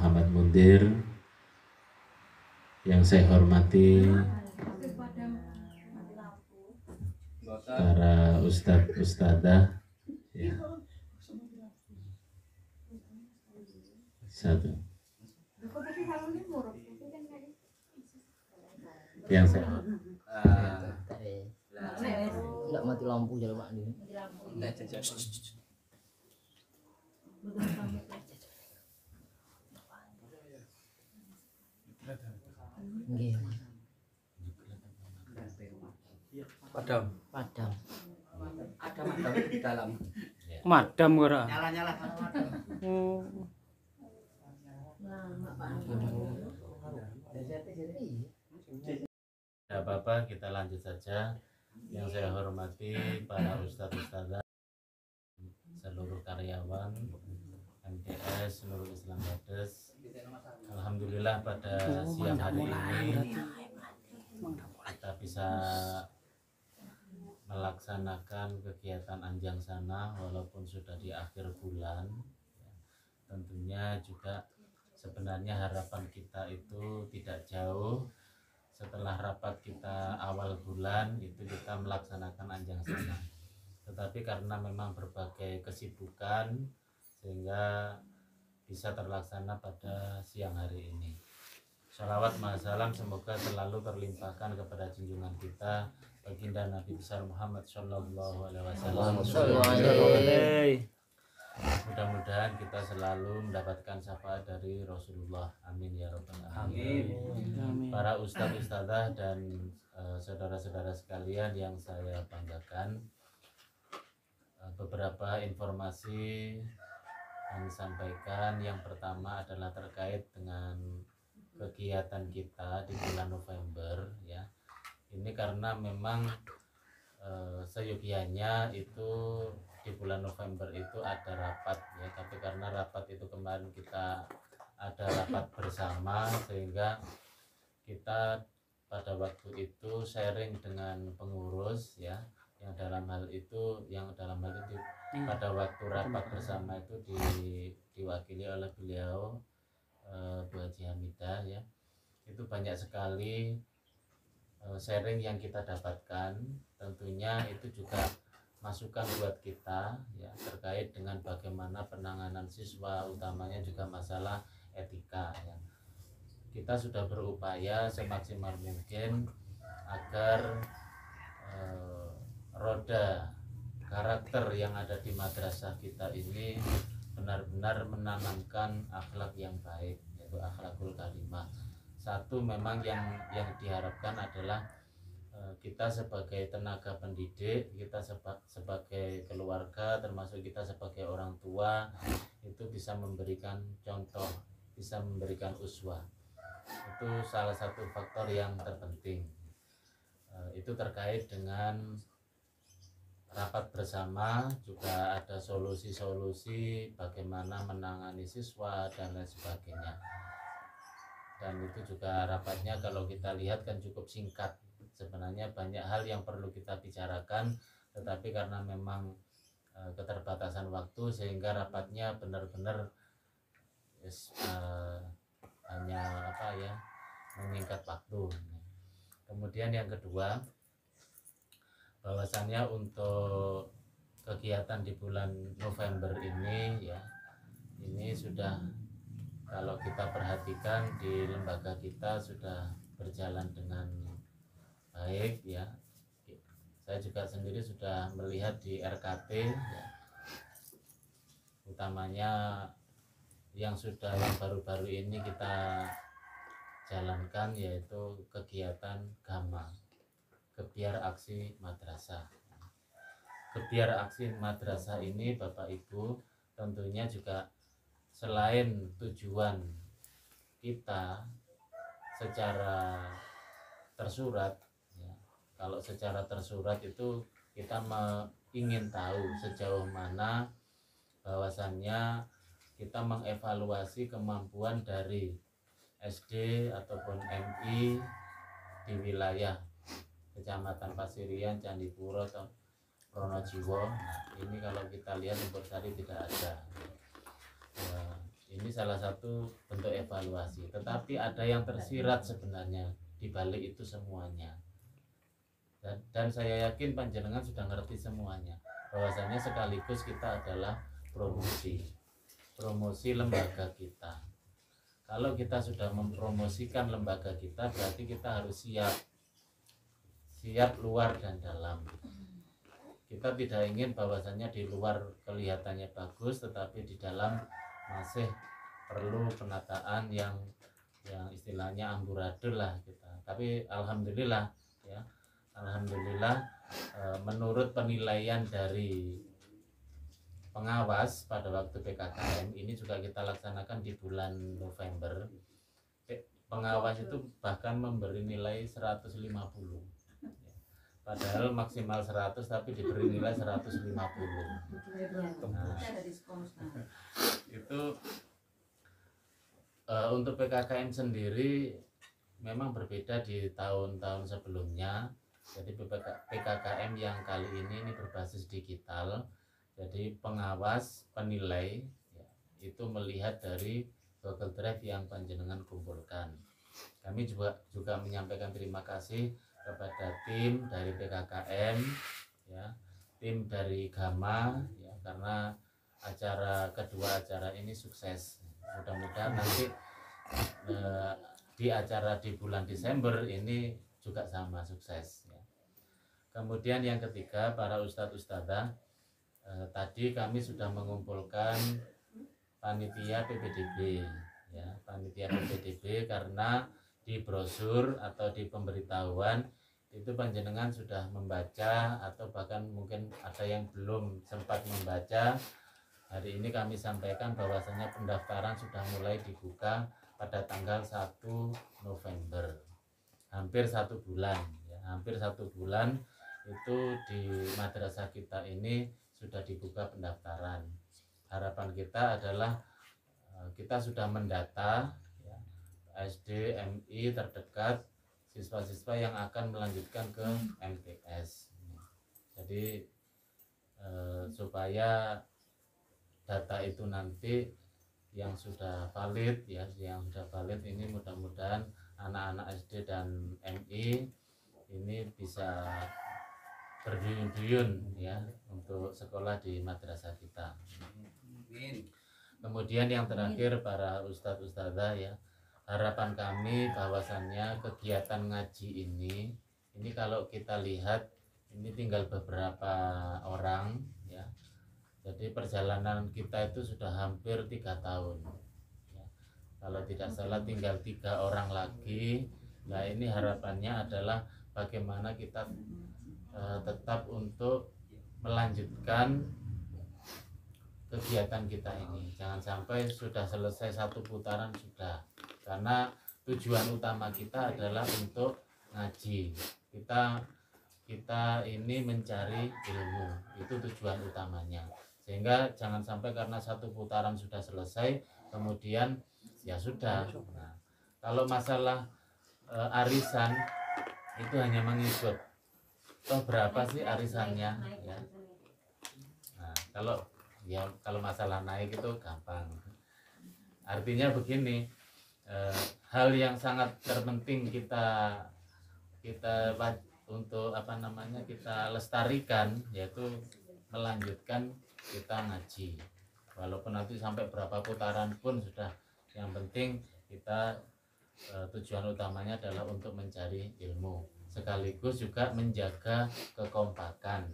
Muhammad Mundir, yang saya hormati para ustadz ustadzah ya. Satu yang saya tidak mati lampu jadi Pak ini. Padam. Ada madam di dalam. Madam ora. Nyala-nyala. Tidak apa-apa, kita lanjut saja. Yang saya hormati para ustadz ustadzah, seluruh karyawan MTS, seluruh Islam Bades. Alhamdulillah pada siang hari ini kita bisa melaksanakan kegiatan Anjang Sana walaupun sudah di akhir bulan. Tentunya juga sebenarnya harapan kita itu tidak jauh. Setelah rapat kita awal bulan itu kita melaksanakan Anjang Sana, tetapi karena memang berbagai kesibukan sehingga bisa terlaksana pada siang hari ini. Shalawat ma'asalam semoga selalu terlimpahkan kepada junjungan kita baginda Nabi besar Muhammad Shallallahu Alaihi Wasallam. Mudah-mudahan kita selalu mendapatkan syafaat dari Rasulullah. Amin ya rabbal alamin. Para ustadz ustadzah dan saudara-saudara sekalian yang saya banggakan, beberapa informasi kami sampaikan. Yang pertama adalah terkait dengan kegiatan kita di bulan November ya. Ini karena memang seyogianya itu di bulan November itu ada rapat ya, tapi karena rapat itu kemarin kita ada rapat bersama sehingga kita pada waktu itu sharing dengan pengurus ya, yang dalam hal itu pada waktu rapat bersama itu diwakili oleh beliau Bu Haji Hamidah ya. Itu banyak sekali sharing yang kita dapatkan, tentunya itu juga masukan buat kita ya terkait dengan bagaimana penanganan siswa, utamanya juga masalah etika ya. Kita sudah berupaya semaksimal mungkin agar roda karakter yang ada di madrasah kita ini benar-benar menanamkan akhlak yang baik, yaitu akhlakul karimah. Satu memang yang diharapkan adalah kita sebagai tenaga pendidik, kita sebagai keluarga, termasuk kita sebagai orang tua itu bisa memberikan contoh, bisa memberikan uswah. Itu salah satu faktor yang terpenting. Itu terkait dengan rapat bersama, juga ada solusi-solusi bagaimana menangani siswa dan lain sebagainya. Dan itu juga rapatnya kalau kita lihat kan cukup singkat. Sebenarnya banyak hal yang perlu kita bicarakan, tetapi karena memang keterbatasan waktu sehingga rapatnya benar-benar hanya meningkat waktu. Kemudian yang kedua, bahwasannya untuk kegiatan di bulan November ini ya, ini sudah kalau kita perhatikan di lembaga kita sudah berjalan dengan baik ya. Saya juga sendiri sudah melihat di RKT ya, utamanya yang baru-baru ini kita jalankan yaitu kegiatan GAMA, Gebiar Aksi Madrasah. Gebiar Aksi Madrasah ini Bapak Ibu tentunya juga selain tujuan kita secara tersurat ya, kalau secara tersurat itu kita ingin tahu sejauh mana bahwasannya kita mengevaluasi kemampuan dari SD ataupun MI di wilayah Kecamatan Pasirian, Candipuro, atau Pronojiwo. Ini kalau kita lihat untuk tadi tidak ada. Ini salah satu bentuk evaluasi, tetapi ada yang tersirat sebenarnya di balik itu semuanya. Dan saya yakin panjenengan sudah ngerti semuanya, bahwasanya sekaligus kita adalah promosi lembaga kita. Kalau kita sudah mempromosikan lembaga kita, berarti kita harus siap luar dan dalam. Kita tidak ingin bahwasanya di luar kelihatannya bagus, tetapi di dalam masih perlu penataan yang istilahnya amburadul lah kita. Tapi alhamdulillah ya, alhamdulillah menurut penilaian dari pengawas pada waktu PKKM ini juga kita laksanakan di bulan November. Pengawas itu bahkan memberi nilai 150. Padahal maksimal 100 tapi diberi nilai 150. Nah, itu untuk PKKM sendiri memang berbeda di tahun-tahun sebelumnya. Jadi PKKM yang kali ini berbasis digital. Jadi pengawas, penilai ya, itu melihat dari Google Drive yang panjenengan kumpulkan. Kami juga menyampaikan terima kasih kepada tim dari PKKM ya, tim dari Gama ya, karena kedua acara ini sukses. Mudah-mudahan nanti di acara di bulan Desember ini juga sama sukses ya. Kemudian yang ketiga, para ustadz-ustadzah, tadi kami sudah mengumpulkan panitia PPDB ya, panitia PPDB karena di brosur atau di pemberitahuan itu panjenengan sudah membaca atau bahkan mungkin ada yang belum sempat membaca. Hari ini kami sampaikan bahwasanya pendaftaran sudah mulai dibuka pada tanggal 1 November. Hampir 1 bulan ya, hampir 1 bulan itu di madrasah kita ini sudah dibuka pendaftaran. Harapan kita adalah kita sudah mendata ya, SD, MI terdekat, siswa-siswa yang akan melanjutkan ke MTS. Jadi supaya data itu nanti yang sudah valid ya, yang sudah valid ini mudah-mudahan anak-anak SD dan MI ini bisa berduyun-duyun ya untuk sekolah di madrasah kita. Kemudian yang terakhir, para ustadz-ustadzah ya, harapan kami bahwasannya kegiatan ngaji ini kalau kita lihat ini tinggal beberapa orang ya. Jadi perjalanan kita itu sudah hampir 3 tahun ya. Kalau tidak salah tinggal 3 orang lagi. Nah ini harapannya adalah bagaimana kita tetap untuk melanjutkan kegiatan kita ini. Jangan sampai sudah selesai 1 putaran sudah. Karena tujuan utama kita adalah untuk ngaji. Kita ini mencari ilmu. Itu tujuan utamanya. Sehingga jangan sampai karena 1 putaran sudah selesai kemudian ya sudah. Nah, kalau masalah arisan itu hanya mengikut toh berapa sih arisannya ya. Nah, kalau masalah naik itu gampang. Artinya begini, hal yang sangat terpenting kita untuk kita lestarikan yaitu melanjutkan kita ngaji. Walaupun nanti sampai berapa putaran pun sudah, yang penting kita tujuan utamanya adalah untuk mencari ilmu, sekaligus juga menjaga kekompakan.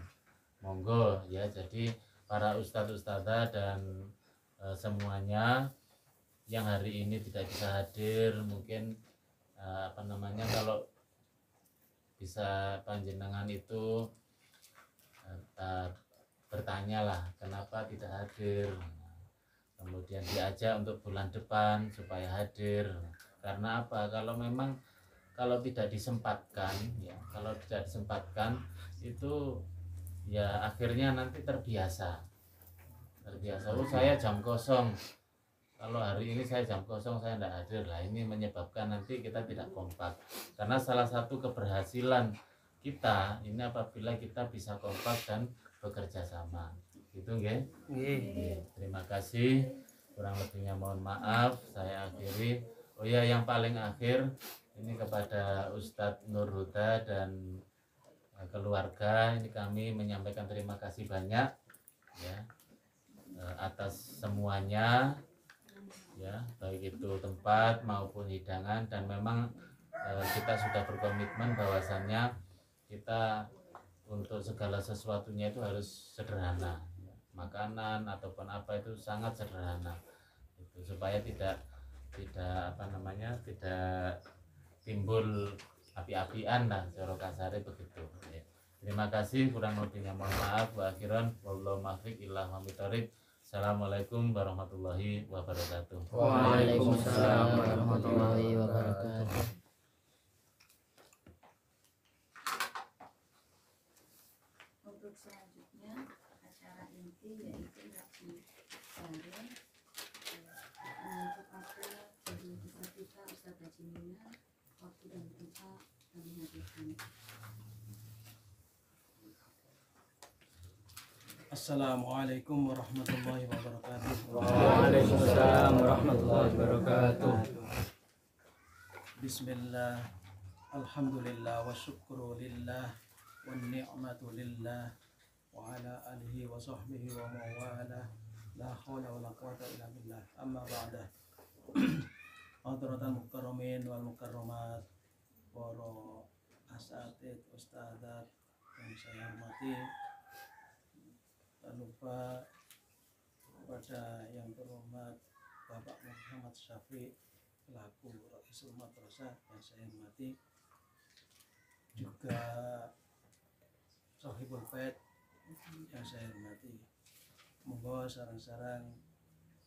Monggo ya, jadi para ustadz-ustadzah dan semuanya yang hari ini tidak bisa hadir, mungkin kalau bisa panjenengan itu bertanyalah kenapa tidak hadir, kemudian diajak untuk bulan depan supaya hadir. Karena apa? Kalau tidak disempatkan ya, itu ya akhirnya nanti terbiasa. Oh saya jam kosong, kalau hari ini saya jam kosong saya tidak hadir lah, ini menyebabkan nanti kita tidak kompak. Karena salah satu keberhasilan kita ini apabila kita bisa kompak dan bekerja sama. Gitu nggih? Nggih. Terima kasih. Kurang lebihnya mohon maaf, saya akhiri. Oh ya, yang paling akhir ini kepada Ustadz Nur Huda dan keluarga, ini kami menyampaikan terima kasih banyak ya atas semuanya ya, baik itu tempat maupun hidangan, dan memang kita sudah berkomitmen bahwasannya kita untuk segala sesuatunya itu harus sederhana, makanan ataupun apa itu sangat sederhana itu, supaya tidak tidak timbul api-apian lah cara kasare begitu ya. Terima kasih, kurang lebihnya mohon maaf. Wa akhiran wallahu muwaffiq ila aqwamit. Assalamualaikum warahmatullahi wabarakatuh. Waalaikumsalam warahmatullahi wabarakatuh. Untuk selanjutnya acara inti yaitu ngaji bareng untuk ada guru besar kita Ustaz Haji Mina, waktu dan tempat kami hadirkan. Assalamualaikum warahmatullahi wabarakatuh. Waalaikumsalam warahmatullahi wabarakatuh. Bismillah, alhamdulillah wa syukru lillah wa ni'matu lillah wa ala alihi wa sahbihi wa mawala la hawla wa la quwata illa billah. Amma ba'da. Hadratal mukarramin wal mukarramat, para asatid, ustadzat yang saya hormati, tak lupa kepada yang terhormat Bapak Muhammad Syafiq selaku Raisul Madrasah yang saya hormati, juga Sohibul Bait yang saya hormati. Monggo sarang-sarang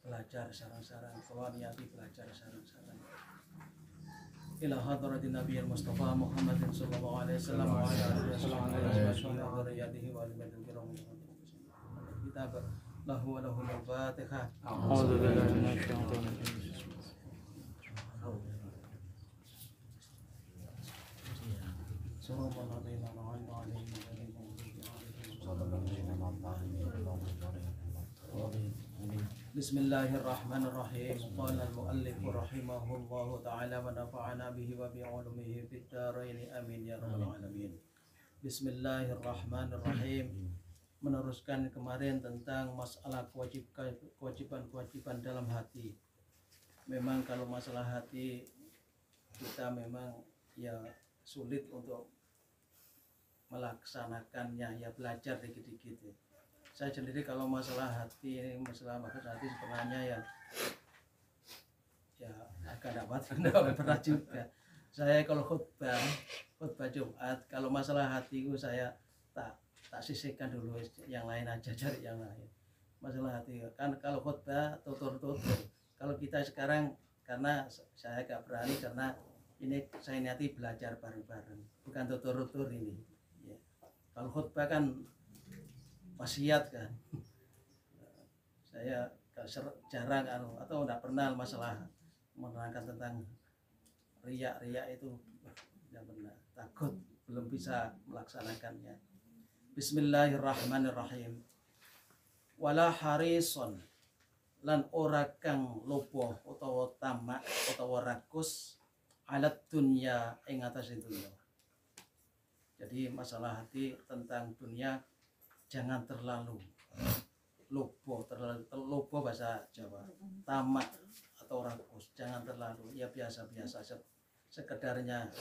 belajar, sarang-sarang koloniati belajar, sarang-sarang ila hadratin Nabiyil Mustafa Muhammadin sallallahu alaihi wasallam wa ala alihi wa dzurriyyatihi wa alihi kitab lahu wa lahul fatihah. A'udzu billahi minasyaitonir rajim. Bismillahirrahmanirrahim. Qala al-muallif rahimahullahu ta'ala wa nafa'ana bihi wa bi'ulumihi fid dharain amin ya rabbal alamin. Bismillahirrahmanirrahim. Meneruskan kemarin tentang masalah kewajiban dalam hati. Memang kalau masalah hati kita memang ya sulit untuk melaksanakannya, ya belajar dikit-dikit ya. Saya sendiri kalau masalah hati ini, masalah hati sebenarnya ya agak dapat berat juga. Saya kalau khutbah Jumat, kalau masalah hati itu saya tak sisihkan dulu, yang lain aja, cari yang lain. Masalah hati kan kalau khutbah tutur. Kalau kita sekarang, karena saya agak berani, karena ini saya niati belajar bareng-bareng, bukan tutur ini ya. Kalau khutbah kan wasiat kan, saya jarang atau tidak pernah masalah menerangkan tentang riya itu, tidak pernah, takut belum bisa melaksanakannya. Bismillahirrahmanirrahim. Wala harison, lan ora kang lobo utawa tamak utawa rakus alat dunya ing atase dunya. Jadi masalah hati tentang dunia jangan terlalu lobo, lobo bahasa Jawa, tamak atau rakus, jangan terlalu, ya biasa-biasa sekedarnya,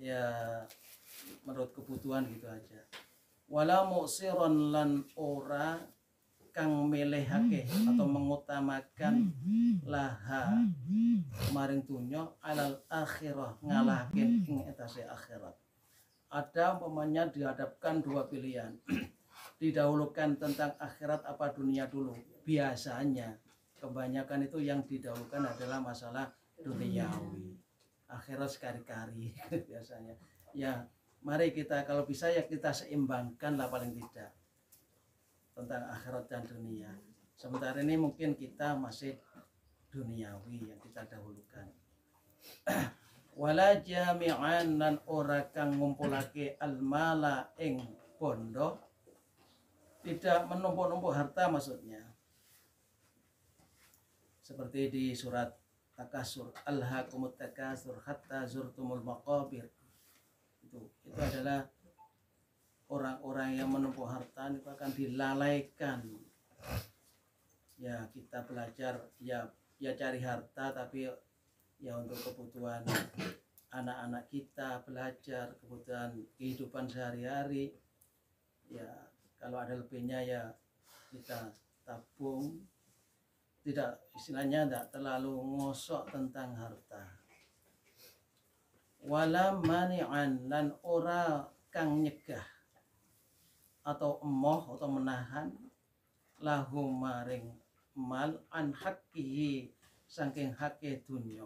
ya menurut kebutuhan gitu aja. Wala muksiron lan ora kang melehake atau mengutamakan laha maring dunya alal akhirah, ngalahin ing etase akhirat. Ada umpamanya dihadapkan dua pilihan, didahulukan tentang akhirat apa dunia dulu. Biasanya kebanyakan itu yang didahulukan adalah masalah duniawi, akhirat sekali-kali biasanya. Ya mari kita kalau bisa ya kita seimbangkan lah paling tidak tentang akhirat dan dunia. Sementara ini mungkin kita masih duniawi yang kita dahulukan. Wala jami'an lan ora kang ngumpulake almala ing bondo, tidak menumpuk-numpuk harta maksudnya. seperti di surat Takasur, alhaakumut takasur hatta zurtumul maqabir. Itu adalah orang-orang yang menumpuk harta itu akan dilalaikan. Ya, kita belajar ya cari harta, tapi ya untuk kebutuhan anak-anak kita, belajar kebutuhan kehidupan sehari-hari. Ya, kalau ada lebihnya ya kita tabung, tidak, istilahnya tidak terlalu ngosok tentang harta. Wala mani'an, lan ora kang nyegah atau emoh atau menahan lahu maring mal an haqqihi, saking hakke dunya,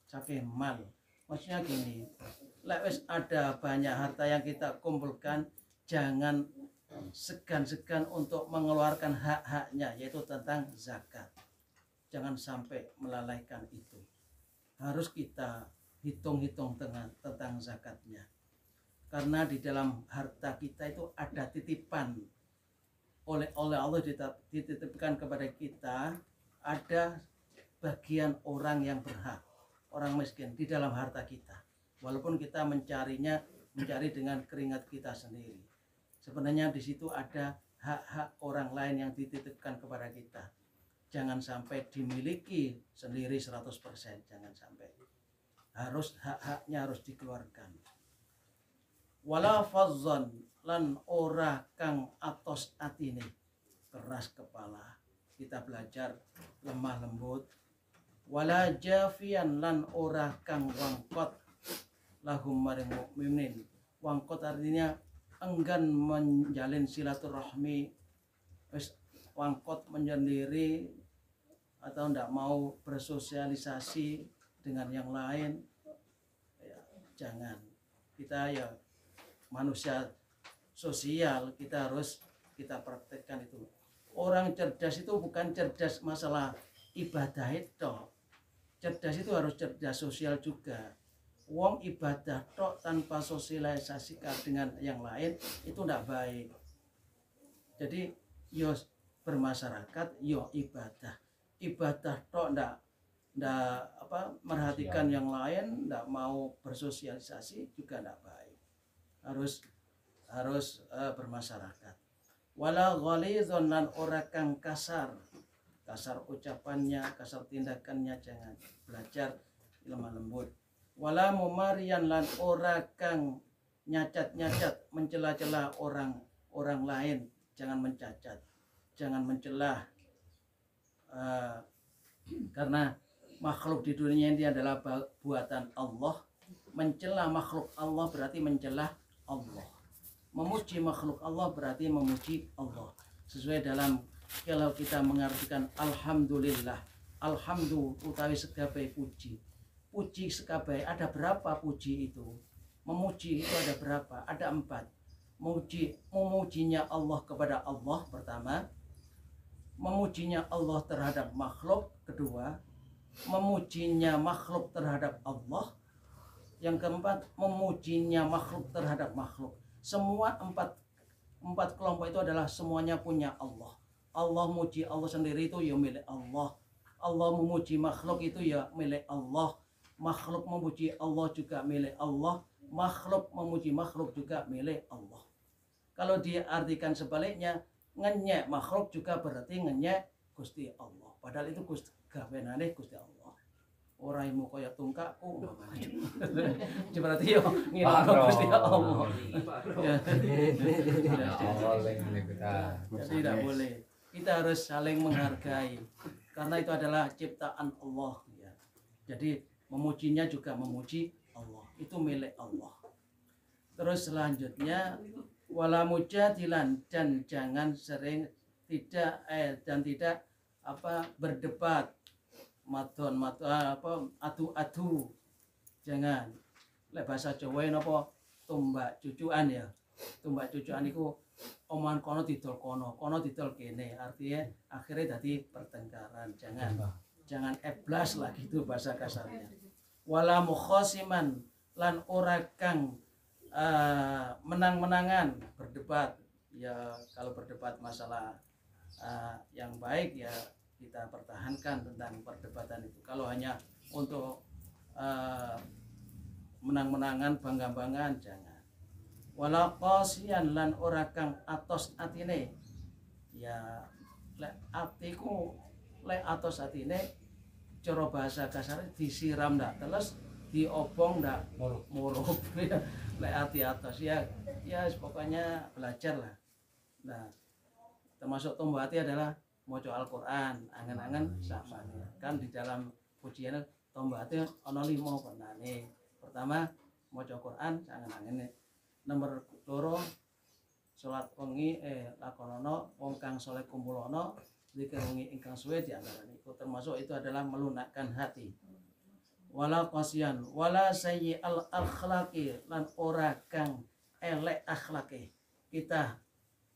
saking mal. Maksudnya gini, lek wis ada banyak harta yang kita kumpulkan, jangan segan-segan untuk mengeluarkan hak-haknya, yaitu tentang zakat. Jangan sampai melalaikan itu. Harus kita hitung-hitung tentang zakatnya. Karena di dalam harta kita itu ada titipan. Oleh Allah dititipkan kepada kita, ada bagian orang yang berhak, orang miskin di dalam harta kita. Walaupun kita mencari dengan keringat kita sendiri. Sebenarnya di situ ada hak-hak orang lain yang dititipkan kepada kita. Jangan sampai dimiliki sendiri 100%, jangan sampai. Harus hak-haknya harus dikeluarkan. Wala fazzan, lan ora kang atos atine, keras kepala. Kita belajar lemah lembut. Wala jafian, lan ora kang wangkot lahum maring mukminin. Wangkot artinya enggan menjalin silaturahmi, wangkot menyendiri atau tidak mau bersosialisasi dengan yang lain. Ya, jangan. Kita ya manusia sosial, kita praktekkan itu. Orang cerdas itu bukan cerdas masalah ibadah itu. Cerdas itu harus cerdas sosial juga. Wong ibadah tok tanpa sosialisasi dengan yang lain itu tidak baik. Jadi yo bermasyarakat, yo ibadah tok ndak merhatikan yang lain, ndak mau bersosialisasi juga ndak baik. Harus bermasyarakat. Wala ghalizun, lan ora kang kasar ucapannya, kasar tindakannya, jangan. Belajar lemah lembut. Wala mumarian, lan ora kang nyacat mencela-cela orang lain, jangan mencacat, jangan mencela. Karena makhluk di dunia ini adalah buatan Allah. Mencela makhluk Allah berarti mencela Allah. Memuji makhluk Allah berarti memuji Allah. Sesuai dalam kalau kita mengartikan alhamdulillah, utawi segabai puji. Puji sekabai, ada berapa puji itu? Memuji itu ada berapa? Ada 4. Memujinya Allah kepada Allah pertama, memujinya Allah terhadap makhluk kedua, memujinya makhluk terhadap Allah, yang keempat memujinya makhluk terhadap makhluk. Semua empat kelompok itu adalah semuanya punya Allah. Allah muji Allah sendiri itu ya milik Allah. Allah memuji makhluk itu ya milik Allah. Makhluk memuji Allah juga milik Allah. Makhluk memuji makhluk juga milik Allah. Kalau diartikan sebaliknya, ngenyek makhluk juga berarti ngenyek Gusti Allah. Padahal itu gawenane Gusti Allah. Oraimu kaya tungkakku. Berarti yo ngilangno Gusti Allah. Jadi tidak boleh. Kita harus saling menghargai. Karena itu adalah ciptaan Allah. Ya. Jadi memujinya juga memuji Allah. Itu milik Allah. Terus selanjutnya wala mujadilan, dan jangan sering tidak berdebat, adu-adu. Jangan. Lek bahasa Jawa napa tumbak cucuan ya. Tumbak cucuan itu omongan kono didol kene. Artinya akhirnya jadi pertengkaran. Jangan eblas lah gitu bahasa kasarnya. Wala mukhasiman, lan ora kang menang-menangan, berdebat. Ya kalau berdebat masalah yang baik ya kita pertahankan tentang perdebatan itu. Kalau hanya untuk menang-menangan, bangga-banggaan, jangan. Wala qasiyan lan ora kang atos atine, ya lek atiku lek atos atine cara bahasa kasar disiram ndak teles, diobong ndak murup. Lek ati atos ya pokoknya belajar lah. Nah, termasuk tumbuh hati adalah maca Al-Qur'an, angen-angen sama kan di dalam pujian tumbuh hati ana 5 penane. Pertama maca Quran angen-angen. Nomor 2 salat wengi lakonono wong kang saleh kumpulono zikir wengi ingkang suwe di antara niku termasuk itu adalah melunakkan hati. Wala qasiyan wala sayyi al akhlaqi lan ora kang elek akhlake. Kita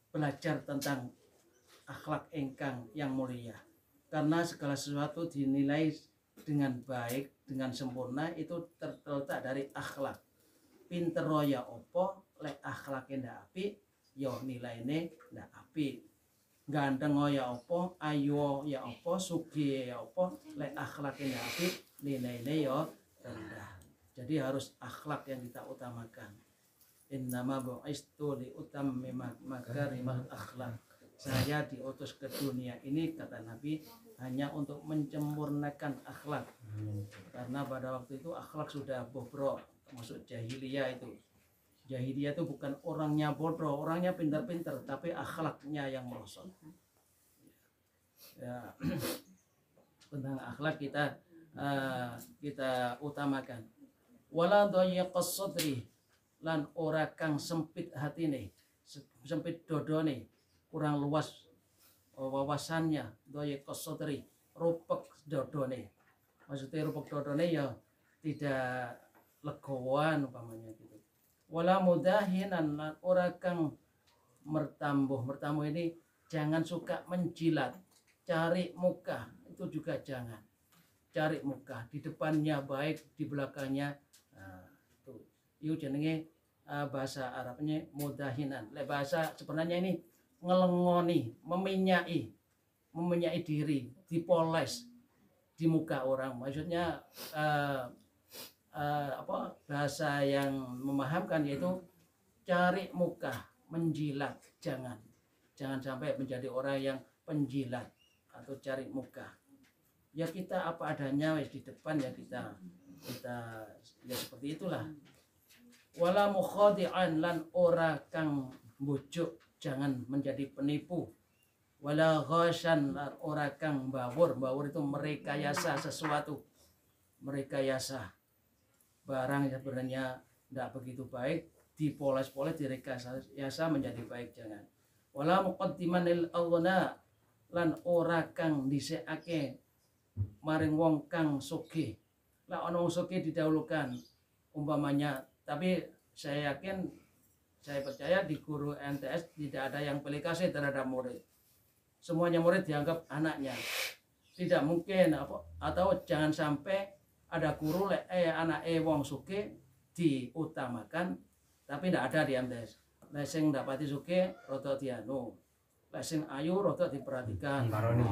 belajar tentang akhlak ingkang yang mulia, karena segala sesuatu dinilai dengan baik, dengan sempurna itu terletak dari akhlak. Pinter ya opo lek akhlake ndak apik ya nilaine ndak apik. Ganteng ya opo, ayu ya opo, sugih ya opo, lek akhlake ndak apik nilaine ya rendah. Jadi harus akhlak yang kita utamakan. Innama bu'istu li utammima makarimah akhlak. Saya diutus ke dunia ini, kata Nabi, hanya untuk menyempurnakan akhlak. Karena pada waktu itu akhlak sudah bobrok, termasuk jahiliyah itu. Jahiliyah itu bukan orangnya bodoh, orangnya pintar-pintar, tapi akhlaknya yang merosot. Ya, tentang akhlak kita utamakan. Wala dhayiqas sadri lan ora kang sempit hatine, sempit dodone, kurang luas wawasannya. Dhayiqas sadri, rupek dodone. Maksudnya rupek dodone ya tidak legowan umpamanya gitu. Wala mudahinan lan ora kang mertambuh ini jangan suka menjilat, cari muka itu juga jangan. Cari muka, di depannya baik, di belakangnya itu jenenge bahasa Arabnya mudahinan. Bahasa sebenarnya ini ngelengoni, meminyai diri, dipoles di muka orang. Maksudnya bahasa yang memahamkan yaitu cari muka, menjilat, jangan sampai menjadi orang yang penjilat atau cari muka. Ya kita apa adanya wis di depan ya kita ya seperti itulah. Wala mukhadi'an lan ora kang bujuk, jangan menjadi penipu. Wala ghasyan lan ora kang bawur itu merekayasa sesuatu, merekayasa barang yang sebenarnya tidak begitu baik, dipoles-poles, direkayasa menjadi baik, jangan. Wala muqaddiman lil aghna lan ora kang dhisikake maring wong kang sugih. Lah ana wong sugih didahulukan umpamanya, tapi saya percaya di guru MTS tidak ada yang pilih kasih terhadap murid. Semuanya murid dianggap anaknya. Tidak mungkin atau jangan sampai ada guru anak wong sugih diutamakan tapi tidak ada di MTS. Lah sing ndapati sugih rada dianu. Lah sing ayu rada diperhatikan. Karoni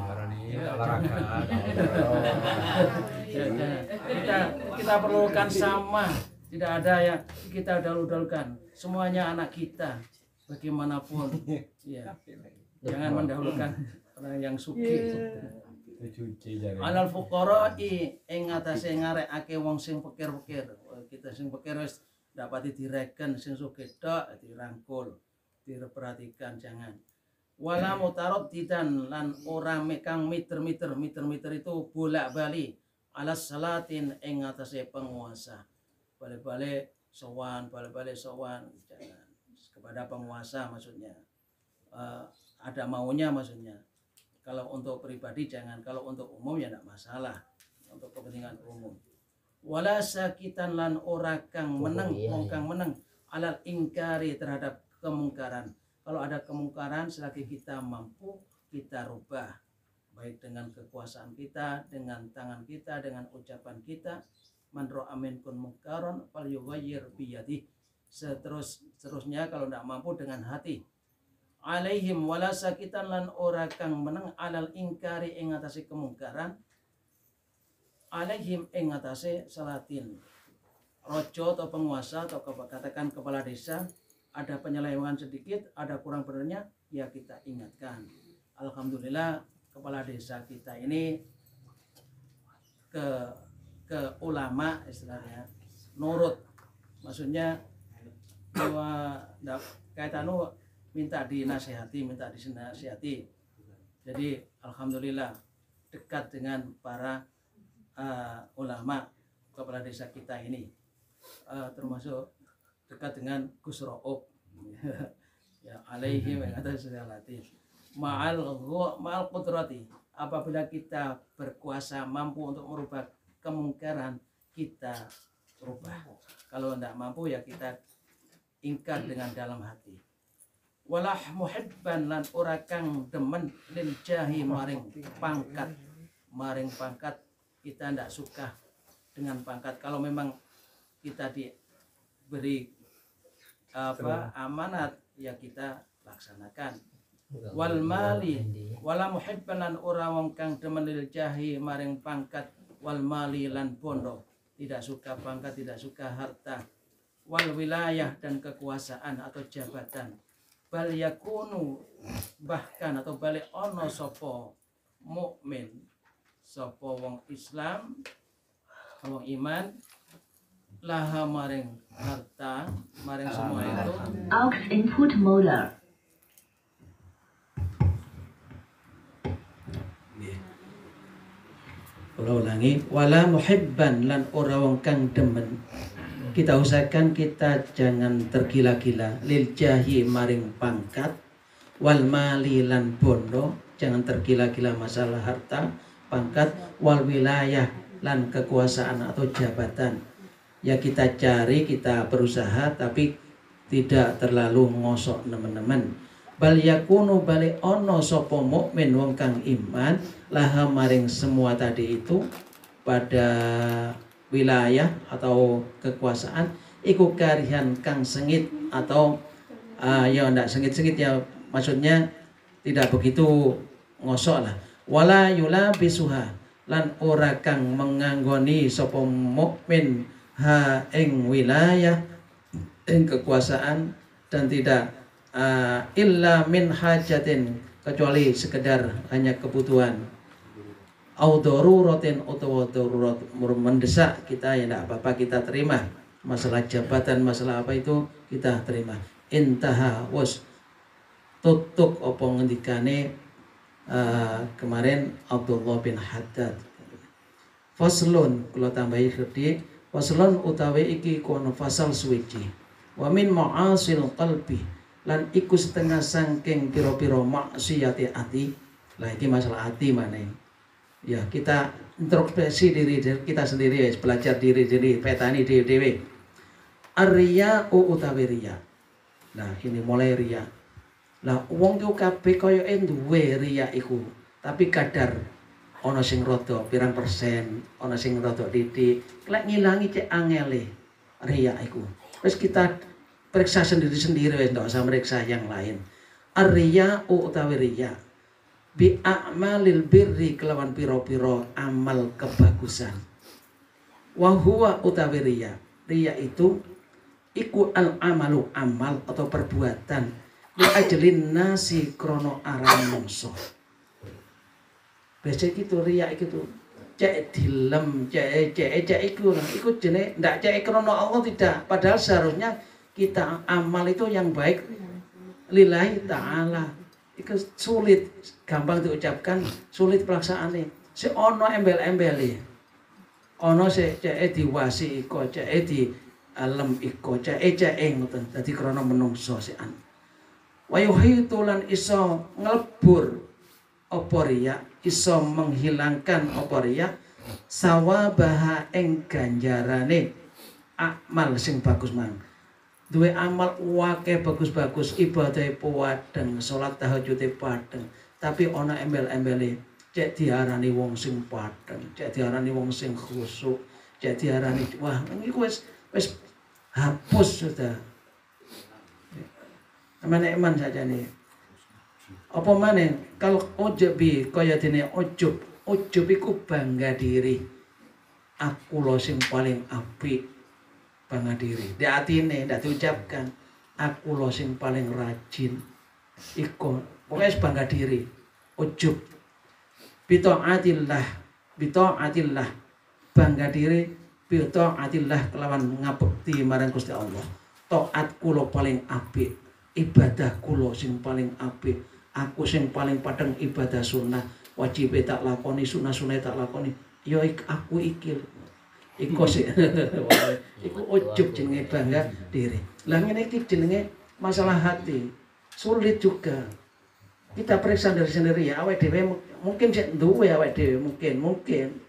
kita perlukan sama. Tidak ada yang kita dahulukan. Semuanya anak kita bagaimanapun. Ya. Jangan mendahulukan orang yang sugih. Alal fuqara'i ing atase ngarekake wong sing pikir-pikir. Kita sing pikir wis dapati direken, sing sugih tok dirangkul, diperhatikan, jangan. Wala mutaraddidan lan ora mekang miter-miter itu bolak-balik alas salatin ing atase penguasa. Balik-balik sowan jangan. Kepada penguasa maksudnya. Ada maunya maksudnya. Kalau untuk pribadi jangan, kalau untuk umum ya tidak masalah, untuk kepentingan umum. Wala sakitan lan ora kang meneng, wong kang meneng alal ingkari terhadap kemungkaran. Kalau ada kemungkaran selagi kita mampu kita rubah, baik dengan kekuasaan kita, dengan tangan kita, dengan ucapan kita. Man ra'a minkum munkaran falyughayyir biyadihi. Seterusnya kalau tidak mampu dengan hati. alaihim wala sakitan lan ora kang meneng alal ingkari ing atase kemungkaran alaihim ing atase salatin rojo atau penguasa atau katakan kepala desa ada penyelewengan sedikit, ada kurang benernya, ya kita ingatkan. Alhamdulillah kepala desa kita ini ke ulama istilahnya nurut, maksudnya bahwa kaitanu minta dinasihati. Jadi alhamdulillah dekat dengan para ulama kepala desa kita ini, termasuk dekat dengan Gus Ro'ub ya alaihi wa salatu ma'al qudrati. Apabila kita berkuasa mampu untuk merubah kemungkaran, kita rubah. Kalau tidak mampu ya kita ingkar dengan dalam hati. Walah muhibban lan ora kang demen lil jahi maring pangkat kita tidak suka dengan pangkat. Kalau memang kita diberi amanat ya kita laksanakan. Wal mali wala muhibban lan ora wong kang demen lil jahi maring pangkat wal mali lan bondo, tidak suka pangkat, tidak suka harta, wal wilayah dan kekuasaan atau jabatan. Bal yakunu bahkan atau balik ono sopo mukmin, sopo wong Islam, wong iman laha maring harta, maring semua itu aux input molar. Kalau ulangi, wala muhibban lan ora wong kang demen. Kita usahakan kita jangan tergila-gila lil jahi maring pangkat wal mali lan bondo, jangan tergila-gila masalah harta, pangkat, wal wilayah lan kekuasaan atau jabatan. Ya kita cari, kita berusaha tapi tidak terlalu ngosok nemen-nemen. Bal yakunu bali ono sopo mukmin wong kang iman laha maring semua tadi itu pada wilayah atau kekuasaan iku karihan kang sengit atau ya ndak sengit-sengit ya, maksudnya tidak begitu ngosok lah. Wala yula bisuha lan ora kang menganggoni sopo mukmin ha ing wilayah ing kekuasaan dan tidak illa min hajatin, kecuali sekedar hanya kebutuhan au daruratin utawa darurat mendesak kita ya tidak apa-apa kita terima, masalah jabatan masalah apa itu kita terima. Intaha was tutuk apa ngendikane kemarin Abdullah bin Haddad. Faslun kula tambahi sedhi, faslun utawi iki kono fasal suwiji. Wa min ma'asil qalbi lan iku setengah sangking piro-piro maksiate ati. Lah iki masalah ati maneh. Ya kita introspeksi diri kita sendiri, belajar diri petani dhewe. Ar-riya utawi riya. Nah ini mulai riya. Lah wong ku kabeh koyoke duwe riya iku, tapi kadar ana sing rada pirang persen, ana sing rada titik. Lek ngilangi cek angele riya iku. Wis kita periksa sendiri-sendiri, wis ndak usah meriksa yang lain. Ar-riya utawi riya bi a'malil birri kelawan piro-piro amal kebagusan. Wa huwa utawi riya itu iku al amalu amal atau perbuatan li ajlin nasi krono aran mungso. Biasa gitu riya itu cek dilem cek iku jenenge ndak cek krono Allah, tidak, padahal seharusnya kita amal itu yang baik lillahi ta'ala. Itu sulit, gampang diucapkan, sulit pelaksanaannya. Si ono embel-embeli, ono si cek diwasi iko, cek di alam iko, cek ngoten. Dadi krana menungso si an. Wayuhi tulan iso ngelebur apa riya, iso menghilangkan apa riya, sawabaha ing ganjarane amal sing bagus mang. Duwe amal wake bagus-bagus, ibadah padeng, salat tahajud padeng, tapi ana embel-embele, cek diarani wong sing padeng, cek diarani wong sing khusyuk, cek diarani wah niku wis hapus sudah. Eman saja nih. Apa maneh kalau ujubi kaya dene ujub. Ujub iku bangga diri. Aku lo sing paling apik. Bangga diri. Di atine ndak diucapkan. Aku lo sing paling rajin. Iku pokoknya bangga diri. Ujub. Bita'atillah. Bita'atillah. Bangga diri. Bita'atillah kelawan ngabekti marang Gusti Allah. Taat kula paling apik. Ibadah kula sing paling apik. Aku sing paling padang ibadah sunnah, wajib tak lakoni, sunah-sunah tak lakoni. Ya aku iki. Iku sih. Iku ujub jenenge bangga diri. Lah ngene iki jenenge masalah hati. Sulit juga. Kita periksa dari sendiri ya, awake dhewe mungkin sik duwe awake dhewe mungkin.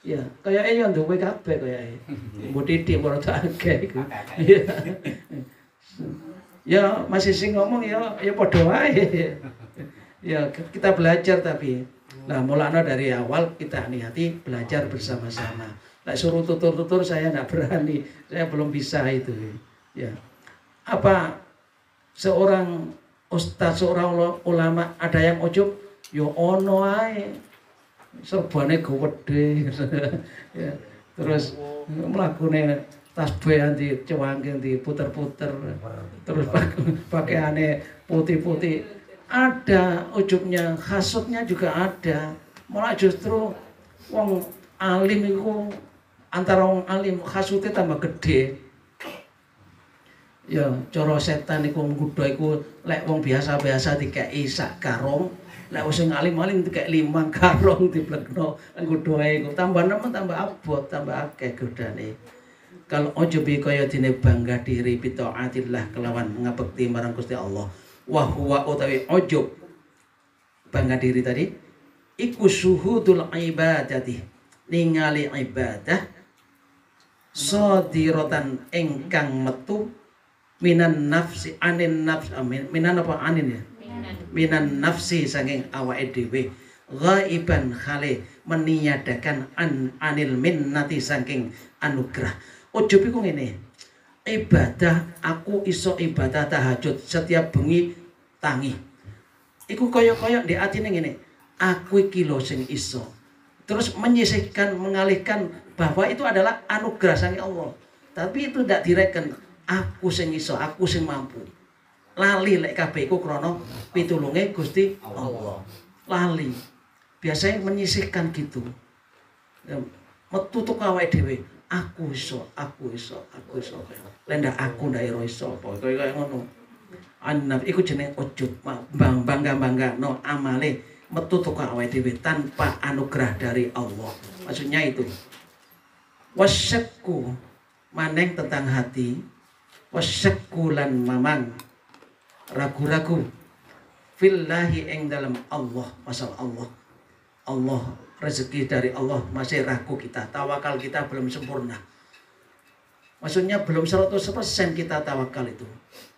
Ya, kayake yo duwe kabeh kayake. Mbok titik mbok rada akeh iku. Ya masih sing ngomong ya padha wae. Ya kita belajar tapi nah mulanya dari awal kita niati belajar bersama-sama. Nah suruh tutur-tutur saya nggak berani, saya belum bisa itu. Ya apa seorang ustaz, seorang ulama ada yang ujub? Yo ono ae. Serbane gede. Ya, terus mlakune tasbih anti cewangke diputer-puter terus pakaiannya putih-putih ada ujubnya, hasutnya juga ada. Malah justru wong alim itu antara wong alim hasutnya tambah gede. Ya cara setan iku nggodha iku lek wong biasa-biasa dikeki sak karung, lek sing alim-alim dikeki 5 karung diblekno nggodhae iku tambah nemen tambah abot tambah akeh godane. Kalau ujubi kaya dene bangga diri bitaatillah kelawan ngabekti marang Gusti Allah. Wa huwa utawi ujub bangga diri tadi iku syuhudul ibadati ningali ibadah sadiratan ingkang metu minan nafsi anin nafs minan apa anin ya minan nafsi saking awake dhewe ghaiban khale meniadakan anil minnati saking anugerah. Ujub iku ngene. Ibadah aku iso ibadah tahajud setiap bengi tangi. Iku kaya-kaya di atine ngene. Aku iki lho sing iso. Terus menyisihkan mengalihkan bahwa itu adalah anugerah saking Allah. Tapi itu tidak direken aku sing iso, aku sing mampu. Lali lek kabeh iku krana pitulunge Gusti Allah. Lali. Biasanya menyisihkan gitu. Metu tok awake dhewe. Aku iso. Lendak aku ndak iso apa kaya ngono. Annab iku jeneng ujub, bangga no amale metu teko awake dhewe tanpa anugerah dari Allah. Maksudnya itu. Wasyakku maneng tentang hati. Wasyakku lan mamang ragu-ragu fillahi ing dalam Allah, masalah Allah. Allah rezeki dari Allah masih ragu kita, tawakal kita belum sempurna. Maksudnya belum 100% kita tawakal itu.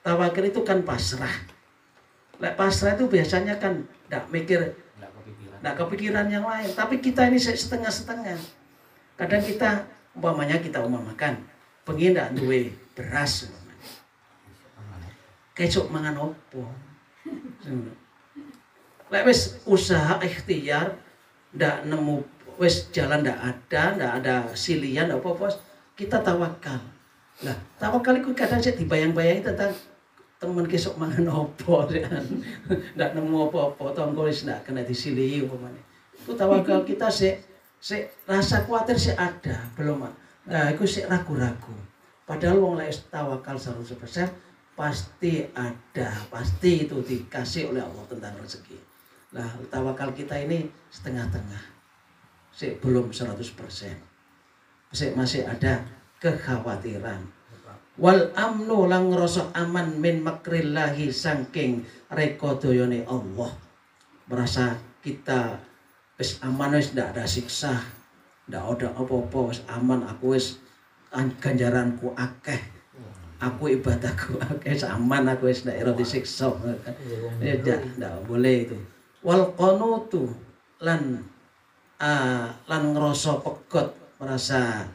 Tawakal itu kan pasrah. Lek pasrah itu biasanya kan enggak mikir, enggak kepikiran yang lain. Tapi kita ini setengah-setengah. Kadang kita umpamakan pengen ndak duwe beras umpamanya. Kesuk mangan opo? Lek wis usaha ikhtiar ndak nemu wis jalan ndak ada silian ndak apa-apa kita tawakal. Nah, tawakal itu kadang saya dibayang-bayangi tentang temen kesok mangan opo ndak nemu apa-apa tonggo wis ndak kena disilihi umpamane. Itu tawakal kita sik rasa khawatir sik ada, belum. Nah, itu sik ragu-ragu. Padahal wong lek tawakal 100% pasti ada, pasti itu dikasih oleh Allah tentang rezeki. Nah, tawakal kita ini setengah-tengah. Belum 100%. Masih ada kekhawatiran. Wal amnu lang ngrasa aman min makrillahi saking rekodayane Allah. Merasa kita wis aman, wis ndak ada siksa, ndak ada apa-apa, wis aman, aku wis ganjaranku akeh. Aku ibadahku akeh, aman, aku wis ndak ira disiksa. Ya ndak boleh itu. Wal qanutu lan ngrasa pegot, merasa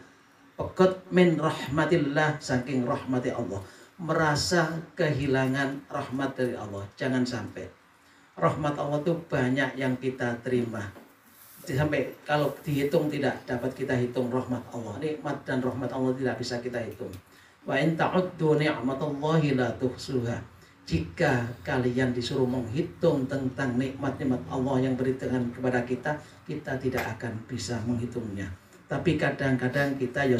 pegot min rahmatillah saking rahmati Allah, merasa kehilangan rahmat dari Allah. Jangan sampai rahmat Allah itu banyak yang kita terima. Sampai kalau dihitung tidak dapat kita hitung rahmat Allah. Nikmat dan rahmat Allah tidak bisa kita hitung. Wa in ta'uddu ni'matallahi la tuhsuha. Jika kalian disuruh menghitung tentang nikmat-nikmat Allah yang berikan kepada kita, kita tidak akan bisa menghitungnya. Tapi kadang-kadang kita ya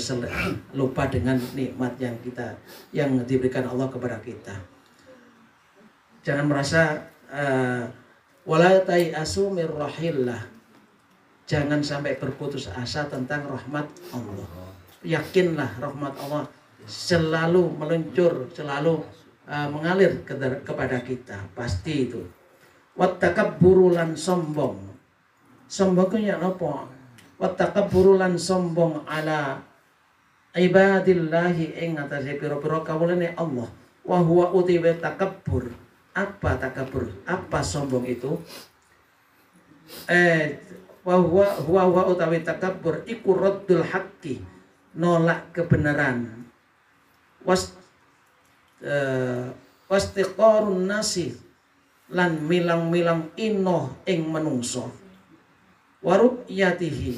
lupa dengan nikmat yang diberikan Allah kepada kita. Jangan merasa wala tayasu mir rahillah. Jangan sampai berputus asa tentang rahmat Allah. Yakinlah rahmat Allah selalu meluncur, selalu mengalir kepada kita. Pasti itu. Wattakabburu lan sombong. Sombongnya apa? Wattakabburu lan sombong ala ibadillahi ing atase pira-pira kawulane Allah. Wa huwa utiwa takabbur. Apa takabbur? Apa sombong itu? Wa huwa utawi takabbur iku raddul haqqi, nolak kebenaran. Wastiqarun nasi lan milang-milang inoh ing menungso. Waru'yatihi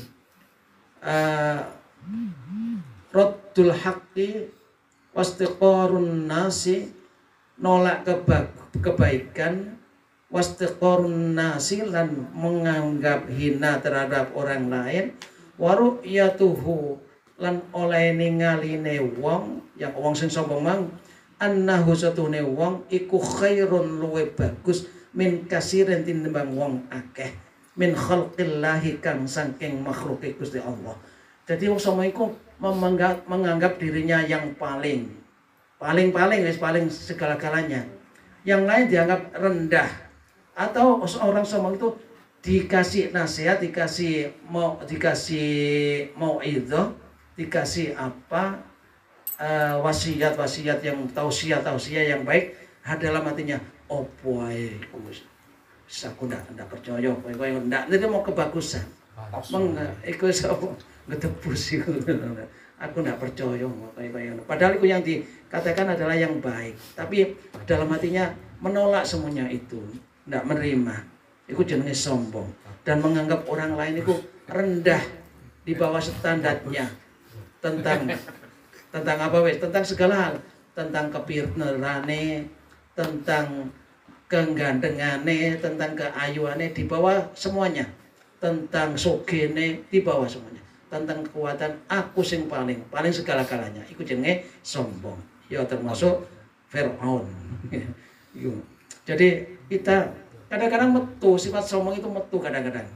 raddul haqqi wastiqarun nasi, nolak kebaikan, wastiqarun nasi lan menganggap hina terhadap orang lain, waru'yatuhu lan oleh ningaline wong yang wong sing sombong mang annahu satune wong iku khairun luwe bagus min kasirin tinimbang wong akeh min khalqillahi kang saking makhluke Gusti Allah. Jadi wong sombong iku menganggap dirinya yang paling wis paling segala-galanya. Yang lain dianggap rendah. Atau orang sombong itu dikasih nasihat, dikasih mau'idhah, dikasih apa wasiat yang tausiah yang baik, dalam hatinya opo ae aku ndak percaya kowe ndak itu mau kebagusan. Iku sapa ngetebus iku. Aku ndak percaya kowe. Padahal itu yang dikatakan adalah yang baik, tapi dalam hatinya menolak semuanya itu, ndak menerima. Itu jenenge sombong dan menganggap orang lain itu rendah di bawah standarnya tentang apa wes, tentang segala hal, tentang kepinterane, tentang kegandengane, tentang keayuane di bawah semuanya, tentang sogene di bawah semuanya, tentang kekuatan aku sing paling segala-galanya. Iku jenenge sombong. Ya termasuk Firaun. Jadi kita kadang-kadang metu, sifat sombong itu metu kadang-kadang.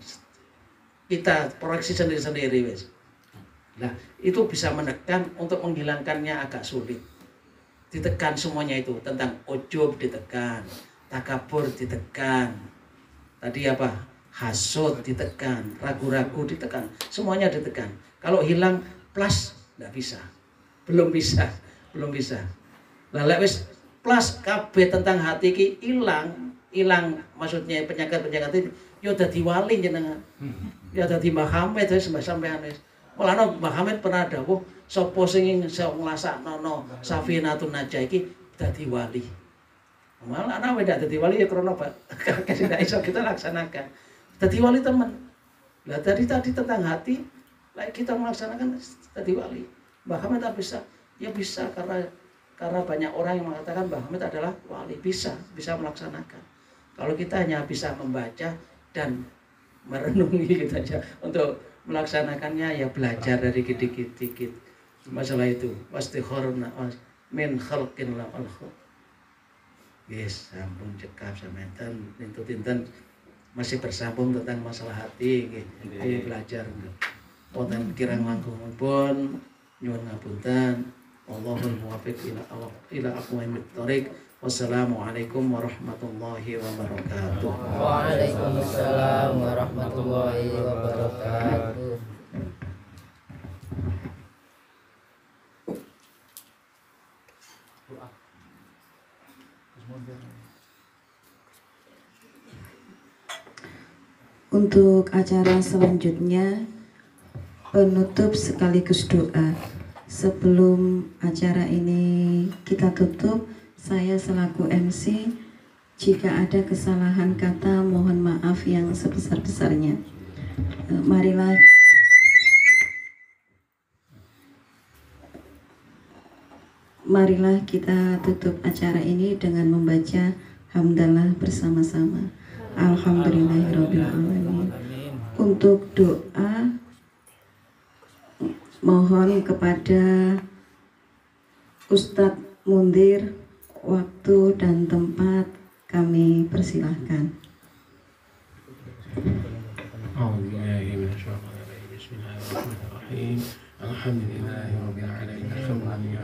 Kita proyeksi sendiri-sendiri wes. Nah, itu bisa menekan, untuk menghilangkannya agak sulit. Ditekan semuanya itu, tentang ujub ditekan, takabur ditekan. Tadi apa? Hasud ditekan, ragu-ragu ditekan, semuanya ditekan. Kalau hilang plus enggak bisa. Belum bisa. Lah lek wis plus kabeh tentang hati iki hilang maksudnya penyakit itu ya dadi wali jenengan. Ya dadi Mbah Hamid wis sampean wis. Mulane Mbah Hamid pernah dawuh sapa sing iso nglaksanakno Safinatun Najah iki dadi wali. Malah ana ndak dadi wali ya krana tidak iso kita laksanakan. Dadi wali teman. Lah tadi tentang hati, like kita melaksanakan dadi wali. Mbah Hamid bisa? Ya bisa karena banyak orang yang mengatakan Mbah Hamid adalah wali, bisa melaksanakan. Kalau kita hanya bisa membaca dan merenungi gitu aja, untuk melaksanakannya ya belajar dari dikit-dikit. Masalah itu wastikharna min khalqin la khalq. Yes, sampun cekap sampeyan tinten masih bersambung tentang masalah hati nggih. Ayo belajar. Wonten kirang langkung pun nyuwun ngapunten. Allahul muwaffiq ila aqwamit thoriq. Wassalamualaikum warahmatullahi wabarakatuh. Waalaikumsalam warahmatullahi wabarakatuh. Untuk acara selanjutnya, penutup sekaligus doa. Sebelum acara ini kita tutup, saya selaku MC Jika ada kesalahan kata, mohon maaf yang sebesar-besarnya. Marilah kita tutup acara ini dengan membaca hamdalah bersama-sama. Alhamdulillahirrahmanirrahim. Untuk doa, mohon kepada Ustadz Mundir, waktu dan tempat kami persilahkan. Bismillahirrahmanirrahim. Alhamdulillahirabbil alamin.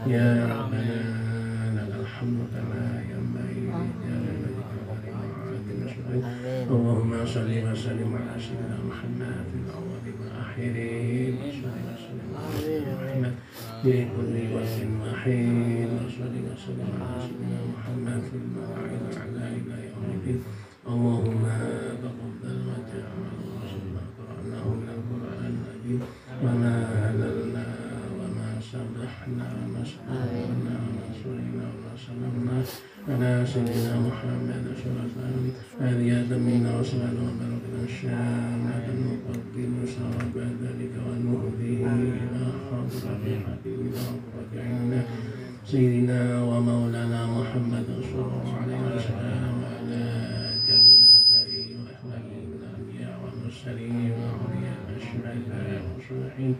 Ya Rabbana lakal hamdu kama yanbaghi li jalali wajhika Allahumma shalli wa sallim ala sayyidina Muhammad fil awwalin wal akhirin. في كل وقت وحين وصلي وسلم على سيدنا محمد في المواعظ الأعلى إلى يوم الدين. اللهم تقبل ما تعمل وما قرأناه من القرآن العظيم وما هللنا وما سبحنا وما استغفرنا وما صلينا وما سلمنا على سيدنا محمد صلى الله عليه وسلم هدية منا وصلاة وبركة شاملة نقدم ثواب ذلك ونهديه إلى حضرة حبيبنا وقرة سيدنا ومولانا محمد صلى الله عليه وسلم وعلى جميع آبائه وإخوانه من الأنبياء والمرسلين وأولياء الشهداء والصالحين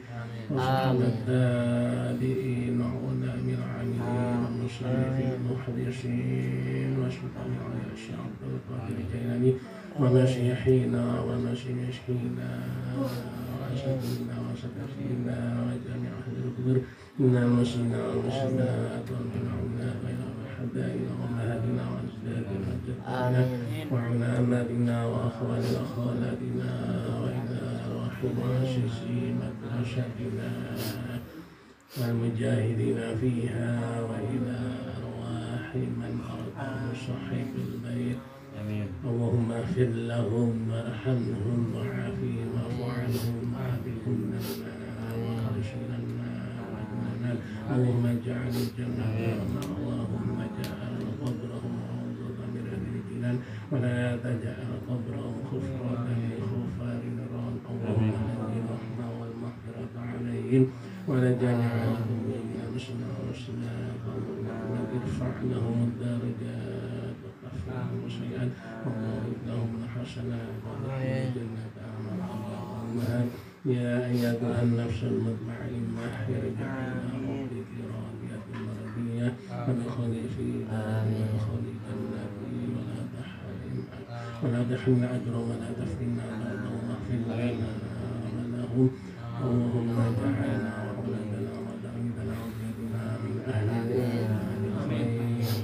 وصحابة التابعين وعلماء العاملين والمصنفين المحدثين وسلطان العليا الشيخ عبد القادر الجيلاني ومشيخنا ومشيخنا وأساتذتنا وأساتذتنا وجميع أهل القبور من المسلمين والمسلمات والمؤمنات وحبائنا وأمهاتنا وأجدادنا وجداتنا وعلمائنا وأخواننا وأخواتنا وإلى أرواح مؤسسي مدرستنا والمجاهدين فيها وإلى أرواح من أراد صحيح البيت. اللهم اغفر لهم وارحمهم وعافهم واعف عنهم وعافهم وارشدنا واجعلنا. اللهم اجعل الجنة مأواهم واجعل قبرهم روضة من رياض الجنان ولا تجعل قبرهم خفرة لغفار نيران. اللهم نزل الرحمة والمغفرة عليهم ولا تجعلهم من المسلمين والمسلمات. اللهم ارفع لهم الدرجات وكفرهم سيئات وبارك لهم الحسنات وادخلهم جنة أعمالهم. يا أيتها النفس المطمئنة ارجعي إلى ربك راضية مرضية فادخلي في وادخلي جنتي ولا تحرمن أجرا ولا تفتنا بعده واغفر لنا ولهم. اللهم اجعلنا وأولادنا وذريتنا وذريتنا من أهل الخير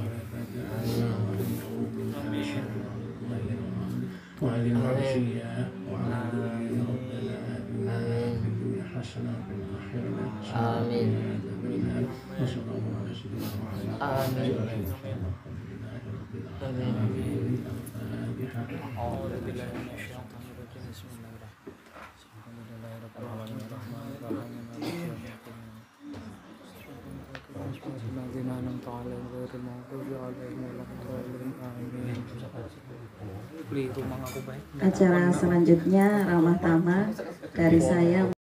ولا تجعلنا من شر وعلى المعصية وعلى ربنا آتنا في الدنيا حسنة وفي الآخرة حسنة آمين. وصلى الله على سيدنا محمد آمين. آمين. أعوذ بالله من الشيطان الرجيم. بسم الله الرحمن الرحيم. الذين أنعمت عليهم غير المغضوب عليهم ولا الضالين آمين. Acara selanjutnya ramah tamah dari saya.